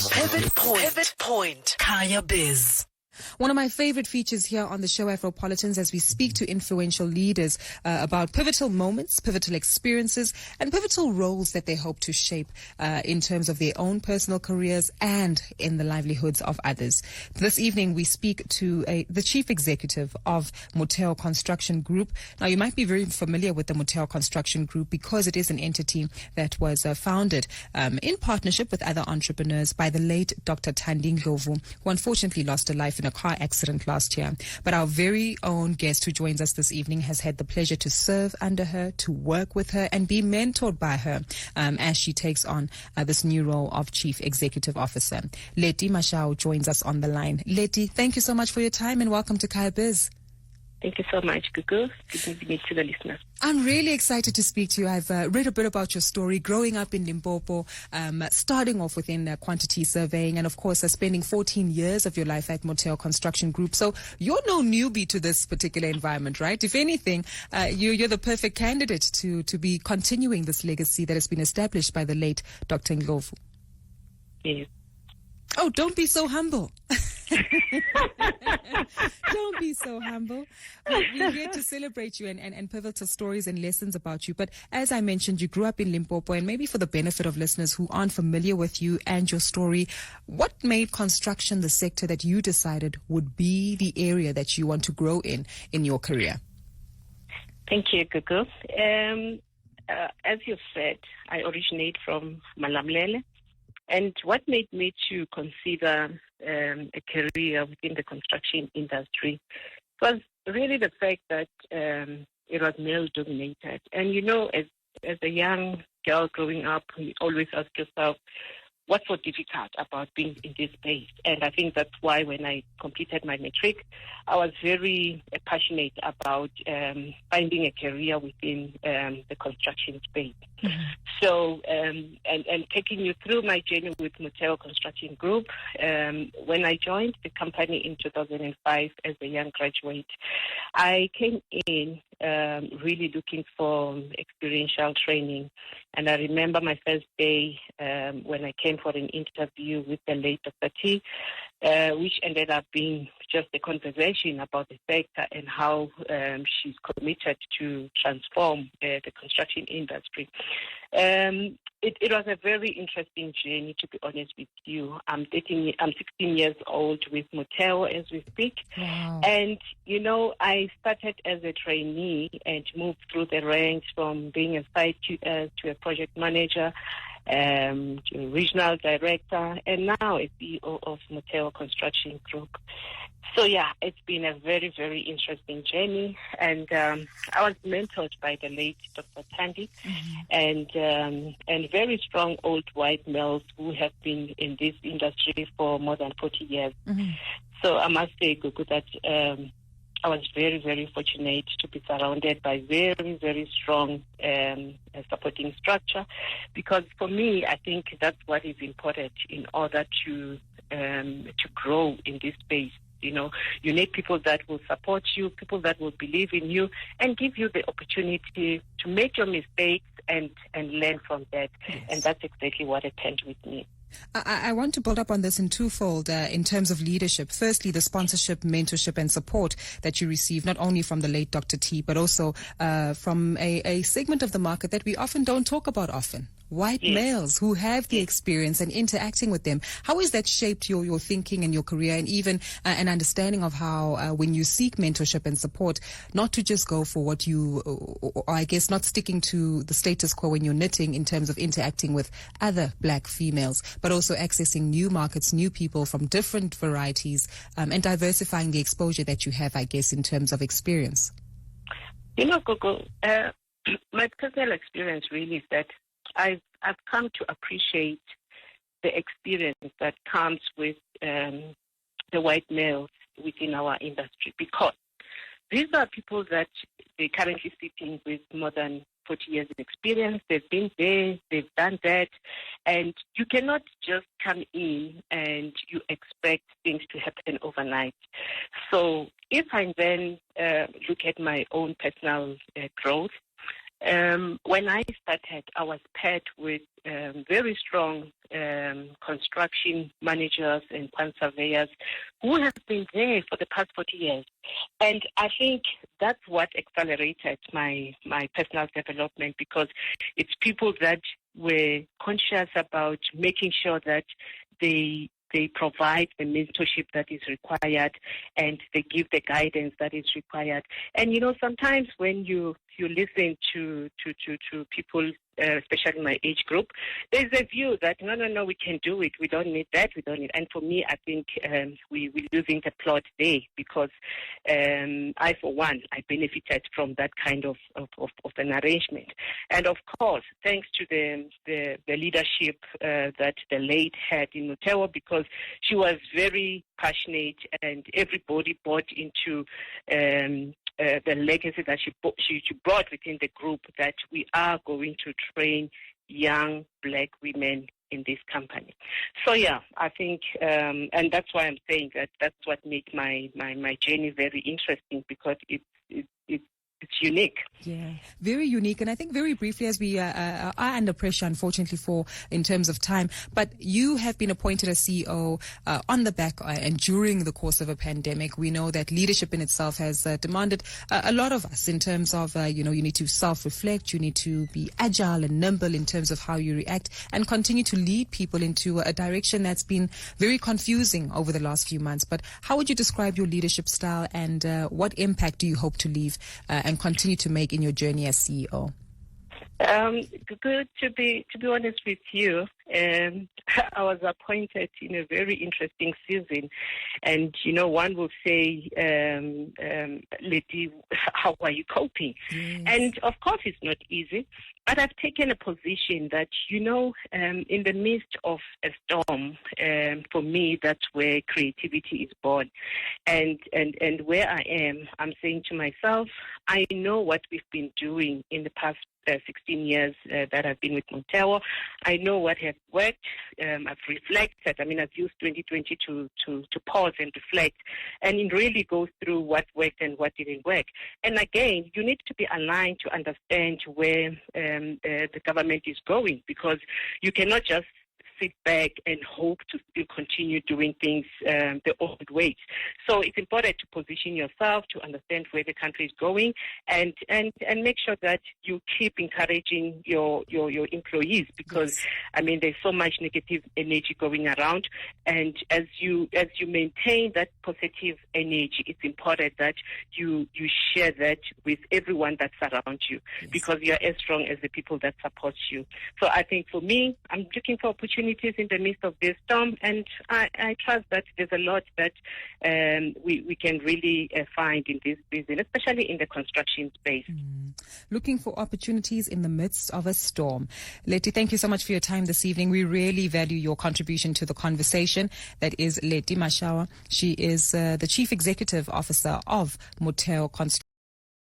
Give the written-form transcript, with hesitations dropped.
Pivot Point. Kaya Biz. One of my favorite features here on the show Afropolitans as we speak to influential leaders about pivotal moments, pivotal experiences, and pivotal roles that they hope to shape in terms of their own personal careers and in the livelihoods of others. This evening we speak to the chief executive of Motheo Construction Group. Now you might be very familiar with the Motheo Construction Group because it is an entity that was founded in partnership with other entrepreneurs by the late Dr. Thandi Ndlovu, who unfortunately lost her life in a car accident last year. But our very own guest who joins us this evening has had the pleasure to serve under her, to work with her, and be mentored by her as she takes on this new role of Chief Executive Officer. Lettie Mashau joins us on the line. Lettie, thank you so much for your time and welcome to Kaya Biz. Thank you so much, Gugu. Good evening to the listeners. I'm really excited to speak to you. I've read a bit about your story, growing up in Limpopo, starting off within quantity surveying, and of course spending 14 years of your life at Motheo Construction Group. So you're no newbie to this particular environment, right? If anything, you're the perfect candidate to be continuing this legacy that has been established by the late Dr. Ndlovu. Yes. Oh, don't be so humble. Don't be so humble. We're here to celebrate you and pivotal stories and lessons about you. But as I mentioned, you grew up in Limpopo, and maybe for the benefit of listeners who aren't familiar with you and your story, what made construction the sector that you decided would be the area that you want to grow in your career? Thank you, Gugu. As you've said, I originate from Malamlele. And what made me to consider a career within the construction industry was really the fact that it was male-dominated. And, you know, as a young girl growing up, you always ask yourself, what's so difficult about being in this space? And I think that's why when I completed my matric, I was very passionate about finding a career within the construction space. Mm-hmm. So, and taking you through my journey with Motheo Construction Group, when I joined the company in 2005 as a young graduate, I came in really looking for experiential training. And I remember my first day when I came for an interview with the late Dr. T, which ended up being just a conversation about the sector and how she's committed to transform the construction industry. It was a very interesting journey, to be honest with you. I'm 16 years old with Motheo as we speak. Wow. And, you know, I started as a trainee and moved through the ranks from being a site to a project manager, to a regional director, and now a CEO of Motheo Construction Group. So, yeah, it's been a very, very interesting journey. And I was mentored by the late Dr. Thandi, mm-hmm. and very strong old white males who have been in this industry for more than 40 years. Mm-hmm. So I must say, Gugu, that I was very, very fortunate to be surrounded by very, very strong supporting structure, because for me, I think that's what is important in order to grow in this space. You know, you need people that will support you, people that will believe in you, and give you the opportunity to make your mistakes and learn from that. Yes. And that's exactly what happened with me. I want to build up on this in twofold in terms of leadership. Firstly, the sponsorship, mentorship, and support that you receive, not only from the late Dr. T, but also from a segment of the market that we often don't talk about often. White yes. males who have the experience and interacting with them. How has that shaped your thinking and your career, and even an understanding of how when you seek mentorship and support, not to just go for what you, or I guess not sticking to the status quo when you're knitting in terms of interacting with other black females, but also accessing new markets, new people from different varieties, and diversifying the exposure that you have, I guess, in terms of experience? You know, Gogo, my personal experience really is that I've come to appreciate the experience that comes with the white males within our industry, because these are people that they're currently sitting with more than 40 years of experience. They've been there, they've done that, and you cannot just come in and you expect things to happen overnight. So if I then look at my own personal growth, When I started, I was paired with very strong construction managers and plant surveyors who have been there for the past 40 years. And I think that's what accelerated my personal development, because it's people that were conscious about making sure that they provide the mentorship that is required, and they give the guidance that is required. And sometimes when you listen to people, especially my age group, there's a view that no, we can do it. We don't need that. We don't need. And for me, I think we're losing the plot there, because I, for one, I benefited from that kind of an arrangement. And of course, thanks to the leadership that the late had in Motheo, because she was very passionate, and everybody bought into the legacy that she brought within the group, that we are going to train young black women in this company. So yeah, I think, and that's why I'm saying that that's what made my journey very interesting, because it's unique. Yeah, very unique. And I think very briefly, as we are under pressure, unfortunately, in terms of time, but you have been appointed as CEO on the back and during the course of a pandemic. We know that leadership in itself has demanded a lot of us in terms of, you need to self-reflect, you need to be agile and nimble in terms of how you react, and continue to lead people into a direction that's been very confusing over the last few months. But how would you describe your leadership style, and what impact do you hope to leave and continue to make in your journey as CEO? Good to be honest with you. I was appointed in a very interesting season, and one will say, Lettie, how are you coping? Yes. And of course, it's not easy. But I've taken a position that, in the midst of a storm, for me, that's where creativity is born. And where I am, I'm saying to myself, I know what we've been doing in the past 16 years that I've been with Motheo. I know what has worked. I've reflected. I've used 2020 to pause and reflect, and it really go through what worked and what didn't work. And again, you need to be aligned to understand where the government is going, because you cannot just sit back and hope to still continue doing things the old ways. So it's important to position yourself, to understand where the country is going, and make sure that you keep encouraging your employees, because yes. There's so much negative energy going around, and as you maintain that positive energy, it's important that you share that with everyone that's around you, yes. because you're as strong as the people that support you. So I think for me, I'm looking for opportunities in the midst of this storm, and I trust that there's a lot that we can really find in this business, especially in the construction space. Looking for opportunities in the midst of a storm. Lettie, thank you so much for your time this evening. We really value your contribution to the conversation. That is Lettie Mashau. She is the Chief Executive Officer of Motheo Construction.